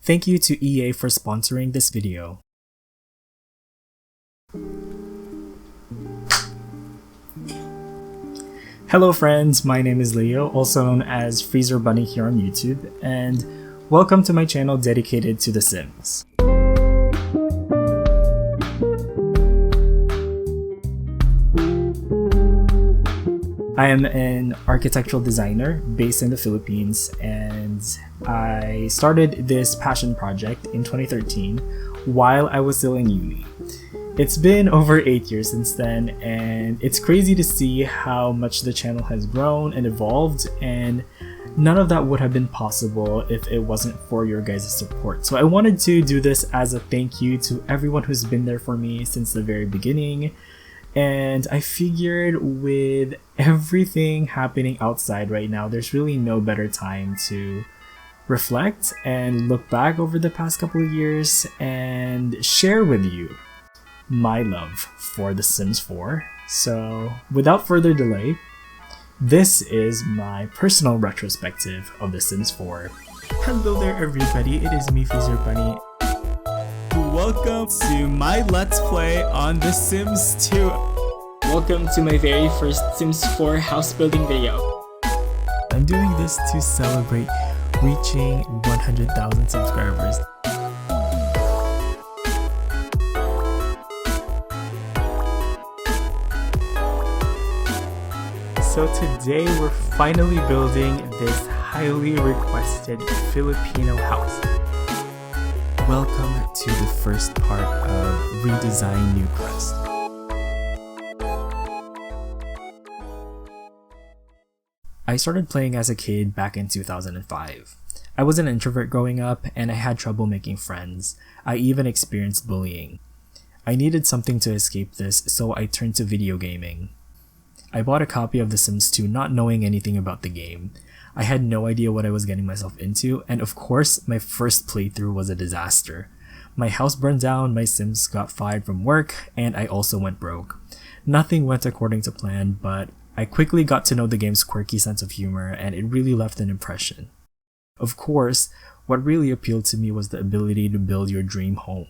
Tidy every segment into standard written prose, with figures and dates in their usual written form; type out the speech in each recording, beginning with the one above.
Thank you to EA for sponsoring this video. Hello friends, my name is Leo, also known as XFreezerBunny here on YouTube, and welcome to my channel dedicated to The Sims. I am an architectural designer based in the Philippines, and I started this passion project in 2013 while I was still in uni. It's been over 8 years since then, and it's crazy to see how much the channel has grown and evolved, and none of that would have been possible if it wasn't for your guys' support. So I wanted to do this as a thank you to everyone who's been there for me since the very beginning. And I figured with everything happening outside right now, there's really no better time to reflect and look back over the past couple of years and share with you my love for The Sims 4. So without further delay, this is my personal retrospective of The Sims 4. Hello there everybody, it is me, XFreezerBunny. Welcome to my Let's Play on The Sims 2. Welcome to my very first Sims 4 house building video. I'm doing this to celebrate reaching 100,000 subscribers. So today we're finally building this highly requested Filipino house. Welcome to the first part of Redesign New Crest. I started playing as a kid back in 2005. I was an introvert growing up and I had trouble making friends. I even experienced bullying. I needed something to escape this, so I turned to video gaming. I bought a copy of The Sims 2 not knowing anything about the game. I had no idea what I was getting myself into, and of course, my first playthrough was a disaster. My house burned down, my Sims got fired from work, and I also went broke. Nothing went according to plan, but I quickly got to know the game's quirky sense of humor, and it really left an impression. Of course, what really appealed to me was the ability to build your dream home.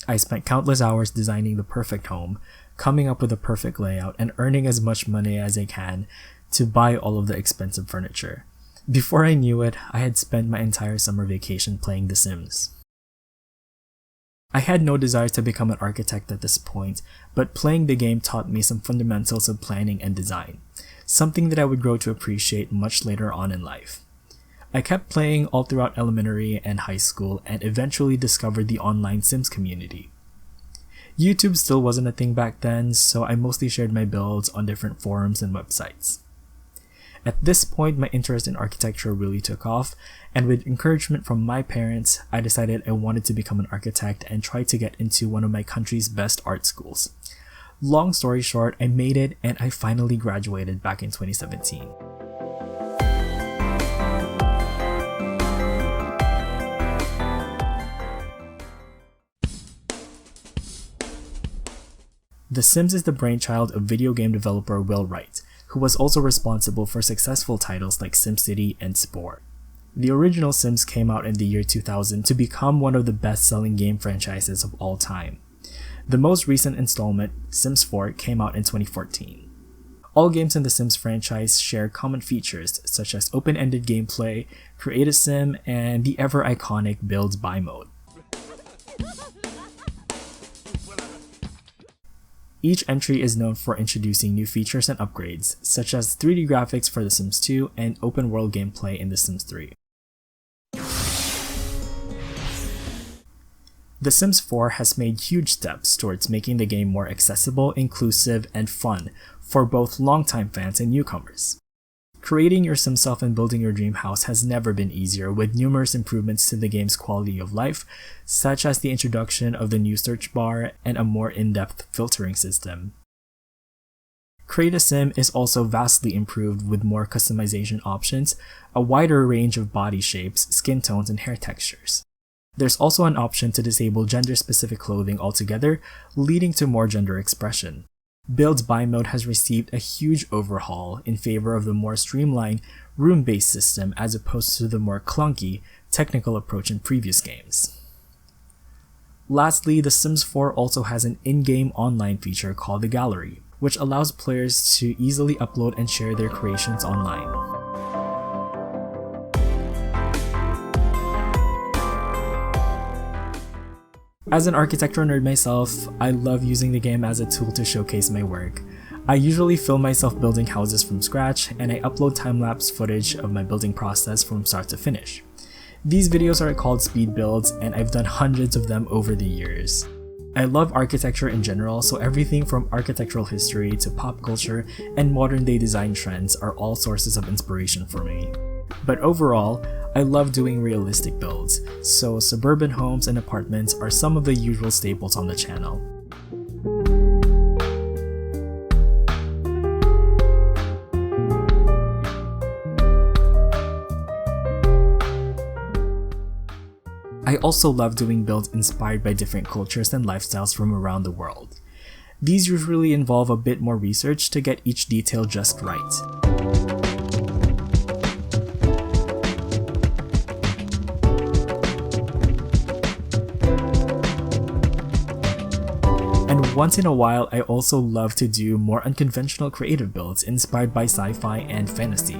I spent countless hours designing the perfect home, coming up with a perfect layout, and earning as much money as I can to buy all of the expensive furniture. Before I knew it, I had spent my entire summer vacation playing The Sims. I had no desire to become an architect at this point, but playing the game taught me some fundamentals of planning and design, something that I would grow to appreciate much later on in life. I kept playing all throughout elementary and high school and eventually discovered the online Sims community. YouTube still wasn't a thing back then, so I mostly shared my builds on different forums and websites. At this point, my interest in architecture really took off, and with encouragement from my parents, I decided I wanted to become an architect and try to get into one of my country's best art schools. Long story short, I made it and I finally graduated back in 2017. The Sims is the brainchild of video game developer Will Wright, who was also responsible for successful titles like SimCity and Spore. The original Sims came out in the year 2000 to become one of the best-selling game franchises of all time. The most recent installment, Sims 4, came out in 2014. All games in the Sims franchise share common features such as open-ended gameplay, create a sim, and the ever-iconic build buy mode. Each entry is known for introducing new features and upgrades, such as 3D graphics for The Sims 2 and open-world gameplay in The Sims 3. The Sims 4 has made huge steps towards making the game more accessible, inclusive, and fun for both longtime fans and newcomers. Creating your Sim self and building your dream house has never been easier, with numerous improvements to the game's quality of life, such as the introduction of the new search bar and a more in-depth filtering system. Create a Sim is also vastly improved with more customization options, a wider range of body shapes, skin tones, and hair textures. There's also an option to disable gender-specific clothing altogether, leading to more gender expression. Build buy mode has received a huge overhaul in favor of the more streamlined room-based system as opposed to the more clunky technical approach in previous games. Lastly, The Sims 4 also has an in-game online feature called the Gallery, which allows players to easily upload and share their creations online. As an architecture nerd myself, I love using the game as a tool to showcase my work. I usually film myself building houses from scratch, and I upload time-lapse footage of my building process from start to finish. These videos are called speed builds, and I've done hundreds of them over the years. I love architecture in general, so everything from architectural history to pop culture and modern day design trends are all sources of inspiration for me. But overall, I love doing realistic builds, so suburban homes and apartments are some of the usual staples on the channel. I also love doing builds inspired by different cultures and lifestyles from around the world. These usually involve a bit more research to get each detail just right. And once in a while, I also love to do more unconventional creative builds inspired by sci-fi and fantasy.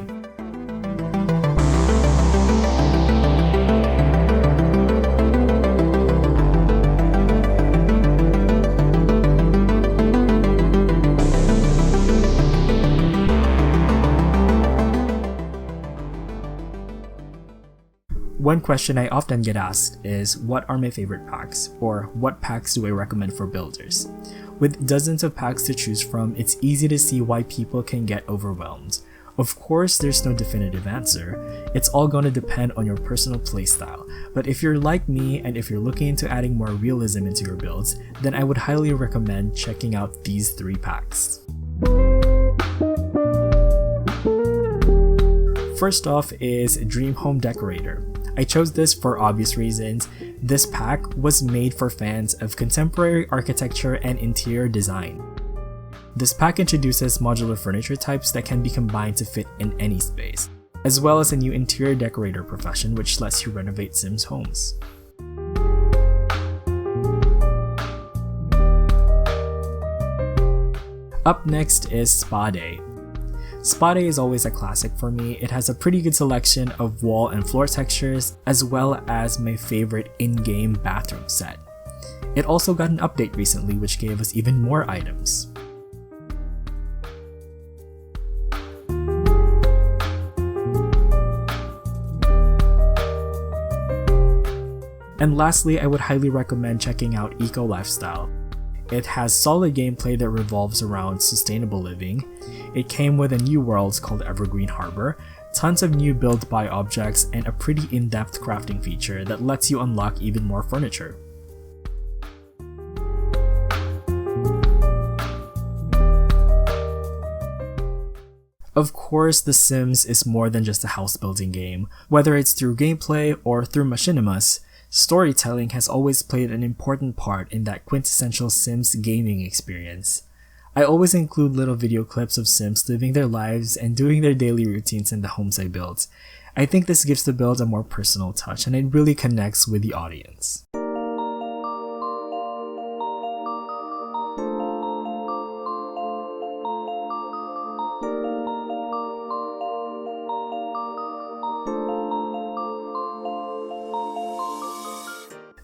One question I often get asked is, what are my favorite packs, or what packs do I recommend for builders? With dozens of packs to choose from, it's easy to see why people can get overwhelmed. Of course, there's no definitive answer. It's all going to depend on your personal playstyle, but if you're like me and if you're looking into adding more realism into your builds, then I would highly recommend checking out these 3 packs. First off is Dream Home Decorator. I chose this for obvious reasons. This pack was made for fans of contemporary architecture and interior design. This pack introduces modular furniture types that can be combined to fit in any space, as well as a new interior decorator profession which lets you renovate Sims homes. Up next is Spa Day. Spa Day is always a classic for me. It has a pretty good selection of wall and floor textures, as well as my favorite in-game bathroom set. It also got an update recently which gave us even more items. And lastly, I would highly recommend checking out Eco Lifestyle. It has solid gameplay that revolves around sustainable living. It came with a new world called Evergreen Harbor, tons of new build buy objects, and a pretty in-depth crafting feature that lets you unlock even more furniture. Of course, The Sims is more than just a house building game. Whether it's through gameplay or through machinimas, storytelling has always played an important part in that quintessential Sims gaming experience. I always include little video clips of Sims living their lives and doing their daily routines in the homes I built. I think this gives the build a more personal touch and it really connects with the audience.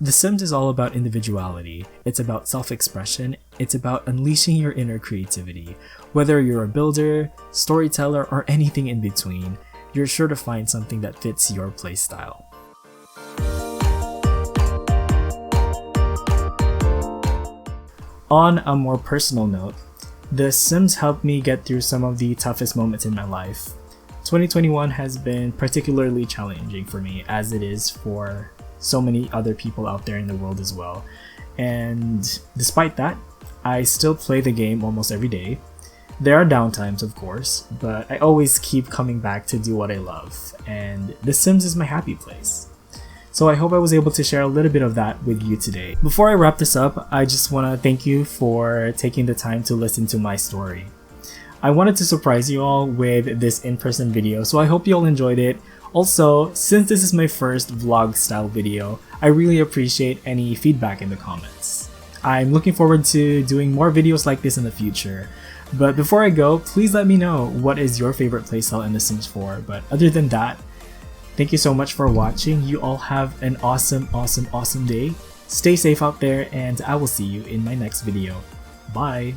The Sims is all about individuality. It's about self-expression. It's about unleashing your inner creativity. Whether you're a builder, storyteller, or anything in between, you're sure to find something that fits your playstyle. On a more personal note, The Sims helped me get through some of the toughest moments in my life. 2021 has been particularly challenging for me, as it is for so many other people out there in the world as well. And despite that, I still play the game almost every day. There are downtimes, of course, but I always keep coming back to do what I love, and The Sims is my happy place. So I hope I was able to share a little bit of that with you today. Before I wrap this up, I just want to thank you for taking the time to listen to my story. I wanted to surprise you all with this in-person video, so I hope you all enjoyed it. Also, since this is my first vlog style video, I really appreciate any feedback in the comments. I'm looking forward to doing more videos like this in the future. But before I go, please let me know what is your favorite playstyle in The Sims 4. But other than that, thank you so much for watching. You all have an awesome day. Stay safe out there, and I will see you in my next video. Bye!